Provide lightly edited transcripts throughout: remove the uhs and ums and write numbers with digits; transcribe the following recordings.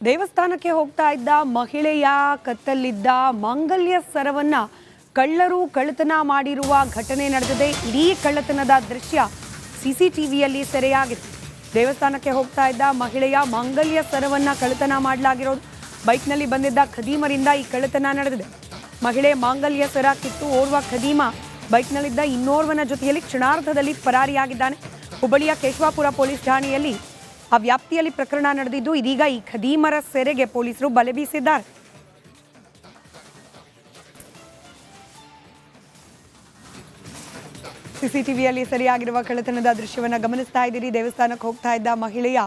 ದೇವಸ್ಥಾನಕ್ಕೆ ಹೋಗ್ತಾ ಇದ್ದ ಮಹಿಳೆಯ ಕತ್ತಲ್ಲಿದ್ದ ಮಾಂಗಲ್ಯ ಸರವನ್ನ ಕಳ್ಳರು ಕಳ್ಳತನ ಮಾಡಿರುವ ಘಟನೆ ನಡೆದಿದೆ. ಇಡೀ ಕಳ್ಳತನದ ದೃಶ್ಯ ಸಿಸಿಟಿವಿಯಲ್ಲಿ ಸೆರೆಯಾಗಿದೆ. ದೇವಸ್ಥಾನಕ್ಕೆ ಹೋಗ್ತಾ ಇದ್ದ ಮಹಿಳೆಯ ಮಾಂಗಲ್ಯ ಸರವನ್ನ ಕಳ್ಳತನ ಮಾಡಲಾಗಿರೋದು. ಬೈಕ್ನಲ್ಲಿ ಬಂದಿದ್ದ ಖದೀಮರಿಂದ ಈ ಕಳ್ಳತನ ನಡೆದಿದೆ. ಮಹಿಳೆ ಮಾಂಗಲ್ಯ ಸರ ಕಿತ್ತು ಓರ್ವ ಖದೀಮ ಬೈಕ್ನಲ್ಲಿದ್ದ ಇನ್ನೋರ್ವನ ಜೊತೆಯಲ್ಲಿ ಕ್ಷಣಾರ್ಧದಲ್ಲಿ ಪರಾರಿಯಾಗಿದ್ದಾನೆ. ಹುಬ್ಬಳ್ಳಿಯ ಕೇಶವಾಪುರ ಪೊಲೀಸ್ ಠಾಣೆಯಲ್ಲಿ ಆ ವ್ಯಾಪ್ತಿಯಲ್ಲಿ ಪ್ರಕರಣ ನಡೆದಿದ್ದು, ಇದೀಗ ಈ ಖದೀಮರ ಸೆರೆಗೆ ಪೊಲೀಸರು ಬಲೆ ಬೀಸಿದ್ದಾರೆ. ಸಿಸಿಟಿವಿಯಲ್ಲಿ ಸೆರೆಯಾಗಿರುವ ಕಳ್ಳತನದ ದೃಶ್ಯವನ್ನು ಗಮನಿಸ್ತಾ ಇದ್ದೀರಿ. ದೇವಸ್ಥಾನಕ್ಕೆ ಹೋಗ್ತಾ ಇದ್ದ ಮಹಿಳೆಯ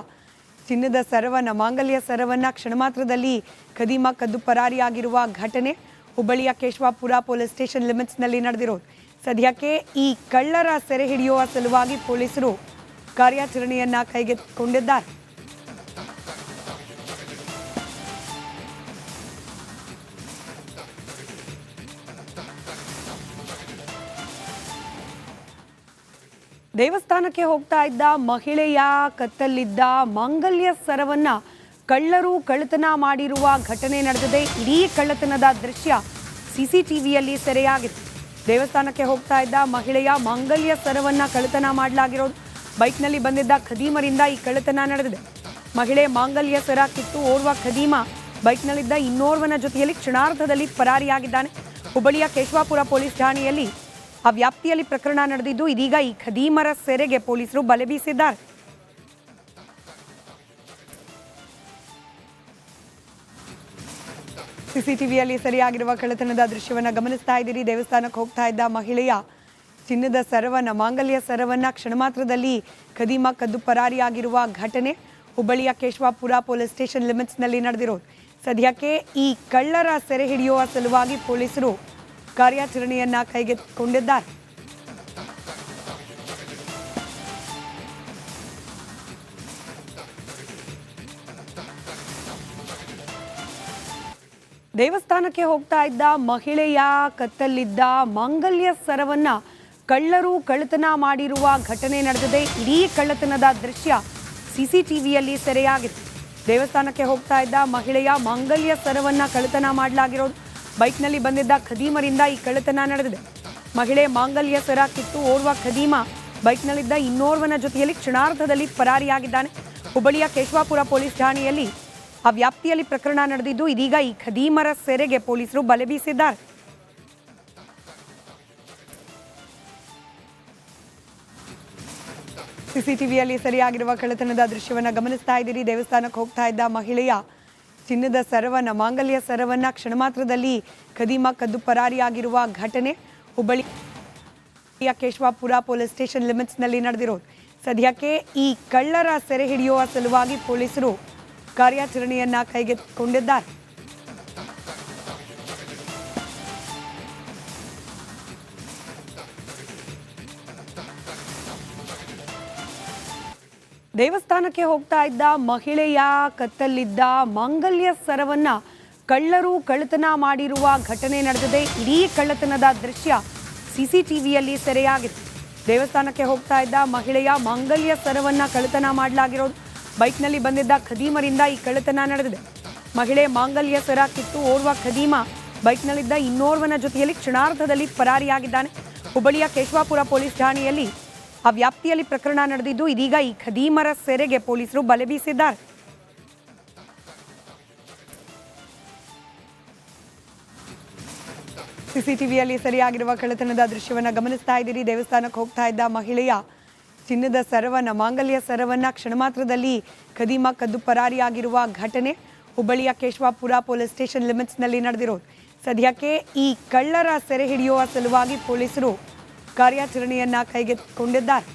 ಚಿನ್ನದ ಸರವನ್ನ, ಮಾಂಗಲ್ಯ ಸರವನ್ನ ಕ್ಷಣಮಾತ್ರದಲ್ಲಿ ಖದೀಮ ಕದ್ದು ಪರಾರಿಯಾಗಿರುವ ಘಟನೆ ಹುಬ್ಬಳ್ಳಿಯ ಕೇಶವಾಪುರ ಪೊಲೀಸ್ ಸ್ಟೇಷನ್ ಲಿಮಿಟ್ಸ್ನಲ್ಲಿ ನಡೆದಿರೋದು. ಸದ್ಯಕ್ಕೆ ಈ ಕಳ್ಳರ ಸೆರೆ ಹಿಡಿಯುವ ಸಲುವಾಗಿ ಪೊಲೀಸರು ಕಾರ್ಯಾಚರಣೆಯನ್ನ ಕೈಗೆತ್ತಿಕೊಂಡಿದ್ದಾರೆ. ದೇವಸ್ಥಾನಕ್ಕೆ ಹೋಗ್ತಾ ಇದ್ದ ಮಹಿಳೆಯ ಕತ್ತಲ್ಲಿದ್ದ ಮಾಂಗಲ್ಯ ಸರವನ್ನ ಕಳ್ಳರು ಕಳ್ಳತನ ಮಾಡಿರುವ ಘಟನೆ ನಡೆದಿದೆ. ಇಡೀ ಕಳ್ಳತನದ ದೃಶ್ಯ ಸಿಸಿಟಿವಿಯಲ್ಲಿ ಸೆರೆಯಾಗಿದೆ. ದೇವಸ್ಥಾನಕ್ಕೆ ಹೋಗ್ತಾ ಇದ್ದ ಮಹಿಳೆಯ ಮಾಂಗಲ್ಯ ಸರವನ್ನ ಕಳ್ಳತನ ಮಾಡಲಾಗಿರೋದು. ಬೈಕ್ನಲ್ಲಿ ಬಂದಿದ್ದ ಖದೀಮರಿಂದ ಈ ಕಳ್ಳತನ ನಡೆದಿದೆ. ಮಹಿಳೆ ಮಾಂಗಲ್ಯ ಸರ ಕಿತ್ತು ಓರ್ವ ಖದೀಮ ಬೈಕ್ನಲ್ಲಿದ್ದ ಇನ್ನೋರ್ವನ ಜೊತೆಯಲ್ಲಿ ಕ್ಷಣಾರ್ಧದಲ್ಲಿ ಪರಾರಿಯಾಗಿದ್ದಾನೆ. ಹುಬ್ಬಳ್ಳಿಯ ಕೇಶವಾಪುರ ಪೊಲೀಸ್ ಠಾಣೆಯಲ್ಲಿ ಆ ವ್ಯಾಪ್ತಿಯಲ್ಲಿ ಪ್ರಕರಣ ನಡೆದಿದ್ದು, ಇದೀಗ ಈ ಖದೀಮರ ಸೆರೆಗೆ ಪೊಲೀಸರು ಬಲೆ ಬೀಸಿದ್ದಾರೆ. ಸಿಸಿಟಿವಿಯಲ್ಲಿ ಸೆರೆಯಾಗಿರುವ ಕಳ್ಳತನದ ದೃಶ್ಯವನ್ನು ಗಮನಿಸ್ತಾ ಇದ್ದೀರಿ. ದೇವಸ್ಥಾನಕ್ಕೆ ಹೋಗ್ತಾ ಇದ್ದ ಮಹಿಳೆಯ ಚಿನ್ನದ ಸರವನ್ನ, ಮಾಂಗಲ್ಯ ಸರವನ್ನ ಕ್ಷಣಮಾತ್ರದಲ್ಲಿ ಖದೀಮ ಕದ್ದು ಪರಾರಿಯಾಗಿರುವ ಘಟನೆ ಹುಬ್ಬಳ್ಳಿಯ ಕೇಶವಾಪುರ ಪೊಲೀಸ್ ಸ್ಟೇಷನ್ ಲಿಮಿಟ್ಸ್ನಲ್ಲಿ ನಡೆದಿರೋದು. ಸದ್ಯಕ್ಕೆ ಈ ಕಳ್ಳರ ಸೆರೆ ಹಿಡಿಯುವ ಸಲುವಾಗಿ ಪೊಲೀಸರು ಕಾರ್ಯಾಚರಣೆಯನ್ನ ಕೈಗೆತ್ತಿಕೊಂಡಿದ್ದಾರೆ. ದೇವಸ್ಥಾನಕ್ಕೆ ಹೋಗ್ತಾ ಇದ್ದ ಮಹಿಳೆಯ ಕತ್ತಲ್ಲಿದ್ದ ಮಾಂಗಲ್ಯ ಸರವನ್ನ ಕಳ್ಳರು ಕಳ್ಳತನ ಮಾಡಿರುವ ಘಟನೆ ನಡೆದಿದೆ. ಇಡೀ ಕಳ್ಳತನದ ದೃಶ್ಯ ಸಿಸಿಟಿವಿಯಲ್ಲಿ ಸೆರೆಯಾಗಿದೆ. ದೇವಸ್ಥಾನಕ್ಕೆ ಹೋಗ್ತಾ ಇದ್ದ ಮಹಿಳೆಯ ಮಾಂಗಲ್ಯ ಸರವನ್ನ ಕಳ್ಳತನ ಮಾಡಲಾಗಿರೋದು. ಬೈಕ್ನಲ್ಲಿ ಬಂದಿದ್ದ ಖದೀಮರಿಂದ ಈ ಕಳ್ಳತನ ನಡೆದಿದೆ. ಮಹಿಳೆ ಮಾಂಗಲ್ಯ ಸರ ಕಿತ್ತು ಓರ್ವ ಖದೀಮ ಬೈಕ್ನಲ್ಲಿದ್ದ ಇನ್ನೋರ್ವನ ಜೊತೆಯಲ್ಲಿ ಕ್ಷಣಾರ್ಧದಲ್ಲಿ ಪರಾರಿಯಾಗಿದ್ದಾನೆ. ಹುಬ್ಬಳ್ಳಿಯ ಕೇಶವಾಪುರ ಪೊಲೀಸ್ ಠಾಣೆಯಲ್ಲಿ ಆ ವ್ಯಾಪ್ತಿಯಲ್ಲಿ ಪ್ರಕರಣ ನಡೆದಿದ್ದು, ಇದೀಗ ಈ ಖದೀಮರ ಸೆರೆಗೆ ಪೊಲೀಸರು ಬಲೆ ಬೀಸಿದ್ದಾರೆ. ಸಿಸಿಟಿವಿಯಲ್ಲಿ ಸೆರೆಯಾಗಿರುವ ಕಳ್ಳತನದ ದೃಶ್ಯವನ್ನು ಗಮನಿಸ್ತಾ ಇದ್ದೀರಿ. ದೇವಸ್ಥಾನಕ್ಕೆ ಹೋಗ್ತಾ ಇದ್ದ ಮಹಿಳೆಯ ಚಿನ್ನದ ಸರವನ್ನ, ಮಾಂಗಲ್ಯ ಸರವನ್ನ ಕ್ಷಣಮಾತ್ರದಲ್ಲಿ ಖದೀಮ ಕದ್ದು ಪರಾರಿಯಾಗಿರುವ ಘಟನೆ ಹುಬ್ಬಳ್ಳಿಯ ಕೇಶವಾಪುರ ಪೊಲೀಸ್ ಸ್ಟೇಷನ್ ಲಿಮಿಟ್ಸ್ನಲ್ಲಿ ನಡೆದಿರೋದು. ಸದ್ಯಕ್ಕೆ ಈ ಕಳ್ಳರ ಸೆರೆ ಹಿಡಿಯುವ ಸಲುವಾಗಿ ಪೊಲೀಸರು ಕಾರ್ಯಾಚರಣೆಯನ್ನ ಕೈಗೆತ್ತಿಕೊಂಡಿದ್ದಾರೆ. ದೇವಸ್ಥಾನಕ್ಕೆ ಹೋಗ್ತಾ ಇದ್ದ ಮಹಿಳೆಯ ಕತ್ತಲ್ಲಿದ್ದ ಮಾಂಗಲ್ಯ ಸರವನ್ನ ಕಳ್ಳರು ಕಳ್ಳತನ ಮಾಡಿರುವ ಘಟನೆ ನಡೆದಿದೆ. ಇಡೀ ಕಳ್ಳತನದ ದೃಶ್ಯ ಸಿಸಿಟಿವಿಯಲ್ಲಿ ಸೆರೆಯಾಗಿದೆ. ದೇವಸ್ಥಾನಕ್ಕೆ ಹೋಗ್ತಾ ಇದ್ದ ಮಹಿಳೆಯ ಮಾಂಗಲ್ಯ ಸರವನ್ನ ಕಳ್ಳತನ ಮಾಡಲಾಗಿರೋದು. ಬೈಕ್ನಲ್ಲಿ ಬಂದಿದ್ದ ಖದೀಮರಿಂದ ಈ ಕಳ್ಳತನ ನಡೆದಿದೆ. ಮಹಿಳೆ ಮಾಂಗಲ್ಯ ಸರ ಕಿತ್ತು ಓರ್ವ ಖದೀಮ ಬೈಕ್ನಲ್ಲಿದ್ದ ಇನ್ನೋರ್ವನ ಜೊತೆಯಲ್ಲಿ ಕ್ಷಣಾರ್ಧದಲ್ಲಿ ಪರಾರಿಯಾಗಿದ್ದಾನೆ. ಹುಬ್ಬಳ್ಳಿಯ ಕೇಶವಾಪುರ ಪೊಲೀಸ್ ಠಾಣೆಯಲ್ಲಿ ಆ ವ್ಯಾಪ್ತಿಯಲ್ಲಿ ಪ್ರಕರಣ ನಡೆದಿದ್ದು, ಇದೀಗ ಈ ಖದೀಮರ ಸೆರೆಗೆ ಪೊಲೀಸರು ಬಲೆ ಬೀಸಿದ್ದಾರೆ. ಸಿಸಿಟಿವಿಯಲ್ಲಿ ಸೆರೆಯಾಗಿರುವ ಕಳ್ಳತನದ ದೃಶ್ಯವನ್ನು ಗಮನಿಸ್ತಾ ಇದ್ದೀರಿ. ದೇವಸ್ಥಾನಕ್ಕೆ ಹೋಗ್ತಾ ಇದ್ದ ಮಹಿಳೆಯ ಚಿನ್ನದ ಸರವನ್ನ, ಮಾಂಗಲ್ಯ ಸರವನ್ನ ಕ್ಷಣಮಾತ್ರದಲ್ಲಿ ಖದೀಮ ಕದ್ದು ಪರಾರಿಯಾಗಿರುವ ಘಟನೆ ಹುಬ್ಬಳ್ಳಿಯ ಕೇಶವಾಪುರ ಪೊಲೀಸ್ ಸ್ಟೇಷನ್ ಲಿಮಿಟ್ಸ್ನಲ್ಲಿ ನಡೆದಿರೋದು. ಸದ್ಯಕ್ಕೆ ಈ ಕಳ್ಳರ ಸೆರೆ ಹಿಡಿಯುವ ಸಲುವಾಗಿ ಪೊಲೀಸರು ಕಾರ್ಯಾಚರಣೆಯನ್ನ ಕೈಗೆತ್ತಿಕೊಂಡಿದ್ದಾರೆ.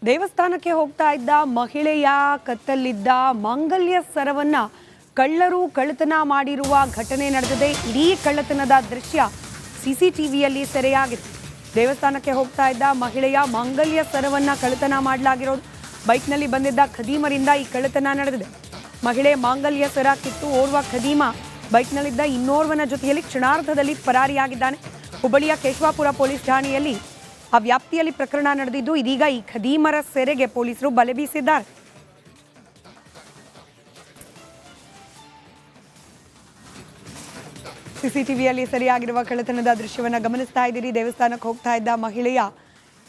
ದೇವಸ್ಥಾನಕ್ಕೆ ಹೋಗ್ತಾ ಇದ್ದ ಮಹಿಳೆಯ ಕತ್ತಲ್ಲಿದ್ದ ಮಾಂಗಲ್ಯ ಸರವನ್ನ ಕಳ್ಳರು ಕಳ್ಳತನ ಮಾಡಿರುವ ಘಟನೆ ನಡೆದಿದೆ. ಇಡೀ ಕಳ್ಳತನದ ದೃಶ್ಯ ಸಿಸಿಟಿವಿಯಲ್ಲಿ ಸೆರೆಯಾಗಿದೆ. ದೇವಸ್ಥಾನಕ್ಕೆ ಹೋಗ್ತಾ ಇದ್ದ ಮಹಿಳೆಯ ಮಾಂಗಲ್ಯ ಸರವನ್ನ ಕಳ್ಳತನ ಮಾಡಲಾಗಿರೋದು. ಬೈಕ್ನಲ್ಲಿ ಬಂದಿದ್ದ ಖದೀಮರಿಂದ ಈ ಕಳ್ಳತನ ನಡೆದಿದೆ. ಮಹಿಳೆ ಮಾಂಗಲ್ಯ ಸರ ಕಿತ್ತು ಓರ್ವ ಖದೀಮ ಬೈಕ್ನಲ್ಲಿದ್ದ ಇನ್ನೋರ್ವನ ಜೊತೆಯಲ್ಲಿ ಕ್ಷಣಾರ್ಧದಲ್ಲಿ ಪರಾರಿಯಾಗಿದ್ದಾನೆ. ಹುಬ್ಬಳ್ಳಿಯ ಕೇಶವಾಪುರ ಪೊಲೀಸ್ ಠಾಣೆಯಲ್ಲಿ ಆ ವ್ಯಾಪ್ತಿಯಲ್ಲಿ ಪ್ರಕರಣ ನಡೆದಿದ್ದು ಇದೀಗ ಈ ಖದೀಮರ ಸೆರೆಗೆ ಪೊಲೀಸರು ಬಲೆ ಬೀಸಿದ್ದಾರೆ. ಸಿಸಿಟಿವಿಯಲ್ಲಿ ಸೆರೆಯಾಗಿರುವ ಕಳ್ಳತನದ ದೃಶ್ಯವನ್ನು ಗಮನಿಸ್ತಾ ಇದ್ದೀರಿ. ದೇವಸ್ಥಾನಕ್ಕೆ ಹೋಗ್ತಾ ಇದ್ದ ಮಹಿಳೆಯ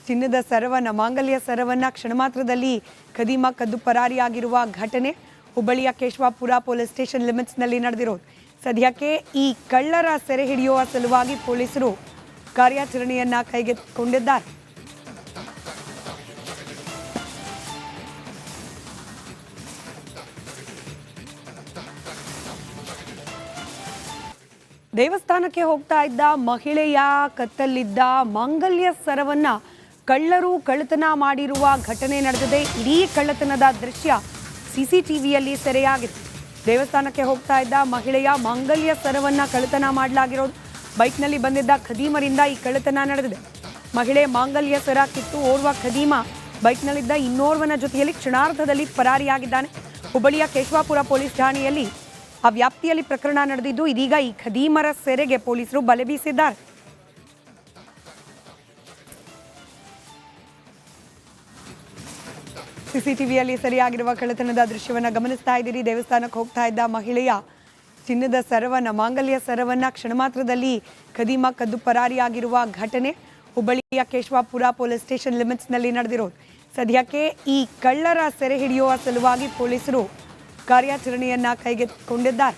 ಚಿನ್ನದ ಸರವನ್ನ, ಮಾಂಗಲ್ಯ ಸರವನ್ನ ಕ್ಷಣ ಮಾತ್ರದಲ್ಲಿ ಖದೀಮ ಕದ್ದು ಪರಾರಿಯಾಗಿರುವ ಘಟನೆ ಹುಬ್ಬಳ್ಳಿಯ ಕೇಶವಾಪುರ ಪೊಲೀಸ್ ಸ್ಟೇಷನ್ ಲಿಮಿಟ್ಸ್ನಲ್ಲಿ ನಡೆದಿರೋದು. ಸದ್ಯಕ್ಕೆ ಈ ಕಳ್ಳರ ಸೆರೆ ಹಿಡಿಯುವ ಸಲುವಾಗಿ ಪೊಲೀಸರು ಕಾರ್ಯಾಚರಣೆಯನ್ನ ಕೈಗೆತ್ತಿಕೊಂಡಿದ್ದಾರೆ. ದೇವಸ್ಥಾನಕ್ಕೆ ಹೋಗ್ತಾ ಇದ್ದ ಮಹಿಳೆಯ ಕತ್ತಲ್ಲಿದ್ದ ಮಾಂಗಲ್ಯ ಸರವನ್ನ ಕಳ್ಳರು ಕಳ್ಳತನ ಮಾಡಿರುವ ಘಟನೆ ನಡೆದಿದೆ. ಇಡೀ ಕಳ್ಳತನದ ದೃಶ್ಯ ಸಿಸಿಟಿವಿಯಲ್ಲಿ ಸೆರೆಯಾಗಿದೆ. ದೇವಸ್ಥಾನಕ್ಕೆ ಹೋಗ್ತಾ ಇದ್ದ ಮಹಿಳೆಯ ಮಾಂಗಲ್ಯ ಸರವನ್ನ ಕಳ್ಳತನ ಮಾಡಲಾಗಿರೋದು. ಬೈಕ್ನಲ್ಲಿ ಬಂದಿದ್ದ ಖದೀಮರಿಂದ ಈ ಕಳ್ಳತನ ನಡೆದಿದೆ. ಮಹಿಳೆ ಮಾಂಗಲ್ಯ ಸರ ಕಿತ್ತು ಓರ್ವ ಖದೀಮ ಬೈಕ್ನಲ್ಲಿದ್ದ ಇನ್ನೋರ್ವನ ಜೊತೆಯಲ್ಲಿ ಕ್ಷಣಾರ್ಧದಲ್ಲಿ ಪರಾರಿಯಾಗಿದ್ದಾನೆ. ಹುಬ್ಬಳ್ಳಿಯ ಕೇಶವಾಪುರ ಪೊಲೀಸ್ ಠಾಣೆಯಲ್ಲಿ ಆ ವ್ಯಾಪ್ತಿಯಲ್ಲಿ ಪ್ರಕರಣ ನಡೆದಿದ್ದು ಇದೀಗ ಈ ಖದೀಮರ ಸೆರೆಗೆ ಪೊಲೀಸರು ಬಲೆ ಬೀಸಿದ್ದಾರೆ. ಸಿಸಿಟಿವಿಯಲ್ಲಿ ಸೆರೆಯಾಗಿರುವ ಕಳ್ಳತನದ ದೃಶ್ಯವನ್ನು ಗಮನಿಸ್ತಾ ಇದ್ದೀರಿ. ದೇವಸ್ಥಾನಕ್ಕೆ ಹೋಗ್ತಾ ಇದ್ದ ಮಹಿಳೆಯ ಚಿನ್ನದ ಸರವನ್ನ, ಮಾಂಗಲ್ಯ ಸರವನ್ನ ಕ್ಷಣ ಮಾತ್ರದಲ್ಲಿ ಖದೀಮ ಕದ್ದು ಪರಾರಿಯಾಗಿರುವ ಘಟನೆ ಹುಬ್ಬಳ್ಳಿಯ ಕೇಶವಾಪುರ ಪೊಲೀಸ್ ಸ್ಟೇಷನ್ ಲಿಮಿಟ್ಸ್ನಲ್ಲಿ ನಡೆದಿರೋದು. ಸದ್ಯಕ್ಕೆ ಈ ಕಳ್ಳರ ಸೆರೆ ಹಿಡಿಯುವ ಸಲುವಾಗಿ ಪೊಲೀಸರು ಕಾರ್ಯಾಚರಣೆಯನ್ನ ಕೈಗೆತ್ತಿಕೊಂಡಿದ್ದಾರೆ.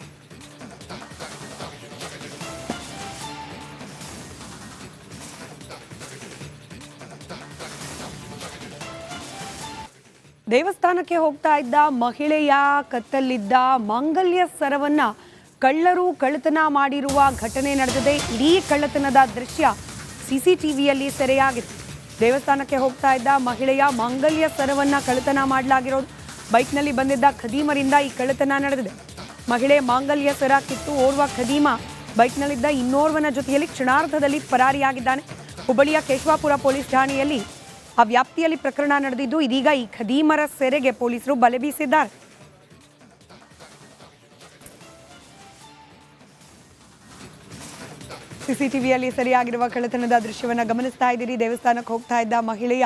ದೇವಸ್ಥಾನಕ್ಕೆ ಹೋಗ್ತಾ ಇದ್ದ ಮಹಿಳೆಯ ಕತ್ತಲ್ಲಿದ್ದ ಮಾಂಗಲ್ಯ ಸರವನ್ನ ಕಳ್ಳರು ಕಳ್ಳತನ ಮಾಡಿರುವ ಘಟನೆ ನಡೆದಿದೆ. ಇಡೀ ಕಳ್ಳತನದ ದೃಶ್ಯ ಸಿಸಿಟಿವಿಯಲ್ಲಿ ಸೆರೆಯಾಗಿದೆ. ದೇವಸ್ಥಾನಕ್ಕೆ ಹೋಗ್ತಾ ಇದ್ದ ಮಹಿಳೆಯ ಮಾಂಗಲ್ಯ ಸರವನ್ನ ಕಳ್ಳತನ ಮಾಡಲಾಗಿರೋದು. ಬೈಕ್ನಲ್ಲಿ ಬಂದಿದ್ದ ಖದೀಮರಿಂದ ಈ ಕಳ್ಳತನ ನಡೆದಿದೆ. ಮಹಿಳೆ ಮಾಂಗಲ್ಯ ಸರ ಕಿತ್ತು ಓರ್ವ ಖದೀಮ ಬೈಕ್ನಲ್ಲಿದ್ದ ಇನ್ನೋರ್ವನ ಜೊತೆಯಲ್ಲಿ ಕ್ಷಣಾರ್ಧದಲ್ಲಿ ಪರಾರಿಯಾಗಿದ್ದಾನೆ. ಹುಬ್ಬಳ್ಳಿಯ ಕೇಶವಾಪುರ ಪೊಲೀಸ್ ಠಾಣೆಯಲ್ಲಿ ಆ ವ್ಯಾಪ್ತಿಯಲ್ಲಿ ಪ್ರಕರಣ ನಡೆದಿದ್ದು ಇದೀಗ ಈ ಖದೀಮರ ಸೆರೆಗೆ ಪೊಲೀಸರು ಬಲೆ ಬೀಸಿದ್ದಾರೆ. ಸಿಸಿಟಿವಿಯಲ್ಲಿ ಸೆರೆಯಾಗಿರುವ ಕಳ್ಳತನದ ದೃಶ್ಯವನ್ನು ಗಮನಿಸ್ತಾ ಇದ್ದೀರಿ. ದೇವಸ್ಥಾನಕ್ಕೆ ಹೋಗ್ತಾ ಇದ್ದ ಮಹಿಳೆಯ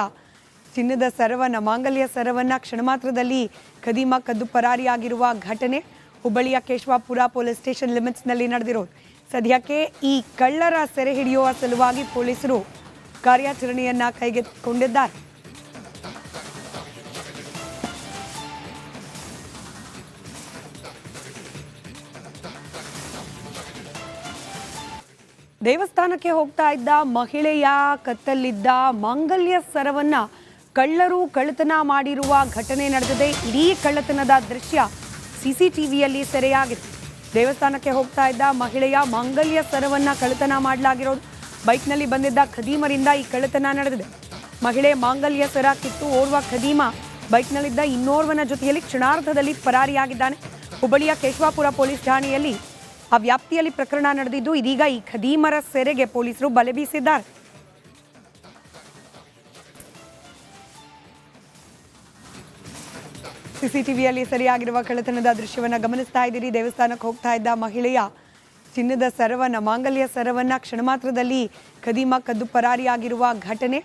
ಚಿನ್ನದ ಸರವನ್ನ, ಮಾಂಗಲ್ಯ ಸರವನ್ನ ಕ್ಷಣ ಮಾತ್ರದಲ್ಲಿ ಖದೀಮ ಕದ್ದು ಪರಾರಿಯಾಗಿರುವ ಘಟನೆ ಹುಬ್ಬಳ್ಳಿಯ ಕೇಶವಾಪುರ ಪೊಲೀಸ್ ಸ್ಟೇಷನ್ ಲಿಮಿಟ್ಸ್ನಲ್ಲಿ ನಡೆದಿರೋದು. ಸದ್ಯಕ್ಕೆ ಈ ಕಳ್ಳರ ಸೆರೆ ಹಿಡಿಯುವ ಸಲುವಾಗಿ ಪೊಲೀಸರು ಕಾರ್ಯಾಚರಣೆಯನ್ನ ಕೈಗೆತ್ತಿಕೊಂಡಿದ್ದಾರೆ. ದೇವಸ್ಥಾನಕ್ಕೆ ಹೋಗ್ತಾ ಇದ್ದ ಮಹಿಳೆಯ ಕತ್ತಲ್ಲಿದ್ದ ಮಾಂಗಲ್ಯ ಸರವನ್ನ ಕಳ್ಳರು ಕಳ್ಳತನ ಮಾಡಿರುವ ಘಟನೆ ನಡೆದಿದೆ. ಇಡೀ ಕಳ್ಳತನದ ದೃಶ್ಯ ಸಿಸಿಟಿವಿಯಲ್ಲಿ ಸೆರೆಯಾಗಿದೆ. ದೇವಸ್ಥಾನಕ್ಕೆ ಹೋಗ್ತಾ ಇದ್ದ ಮಹಿಳೆಯ ಮಾಂಗಲ್ಯ ಸರವನ್ನ ಕಳ್ಳತನ ಮಾಡಲಾಗಿರೋದು. ಬೈಕ್ನಲ್ಲಿ ಬಂದಿದ್ದ ಖದೀಮರಿಂದ ಈ ಕಳ್ಳತನ ನಡೆದಿದೆ. ಮಹಿಳೆ ಮಾಂಗಲ್ಯ ಸರ ಕಿತ್ತು ಓರ್ವ ಖದೀಮ ಬೈಕ್ನಲ್ಲಿದ್ದ ಇನ್ನೋರ್ವನ ಜೊತೆಯಲ್ಲಿ ಕ್ಷಣಾರ್ಧದಲ್ಲಿ ಪರಾರಿಯಾಗಿದ್ದಾನೆ. ಹುಬ್ಬಳ್ಳಿಯ ಕೇಶವಾಪುರ ಪೊಲೀಸ್ ಠಾಣೆಯಲ್ಲಿ ಆ ವ್ಯಾಪ್ತಿಯಲ್ಲಿ ಪ್ರಕರಣ ನಡೆದಿದ್ದು ಇದೀಗ ಈ ಖದೀಮರ ಸೆರೆಗೆ ಪೊಲೀಸರು ಬಲೆ ಬೀಸಿದ್ದಾರೆ. ಸಿಸಿಟಿವಿಯಲ್ಲಿ ಸೆರೆಯಾಗಿರುವ ಕಳ್ಳತನದ ದೃಶ್ಯವನ್ನು ಗಮನಿಸ್ತಾ ಇದ್ದೀರಿ. ದೇವಸ್ಥಾನಕ್ಕೆ ಹೋಗ್ತಾ ಇದ್ದ ಮಹಿಳೆಯ ಚಿನ್ನದ ಸರವನ್ನ, ಮಾಂಗಲ್ಯ ಸರವನ್ನ ಕ್ಷಣ ಮಾತ್ರದಲ್ಲಿ ಖದೀಮ ಕದ್ದು ಪರಾರಿಯಾಗಿರುವ ಘಟನೆ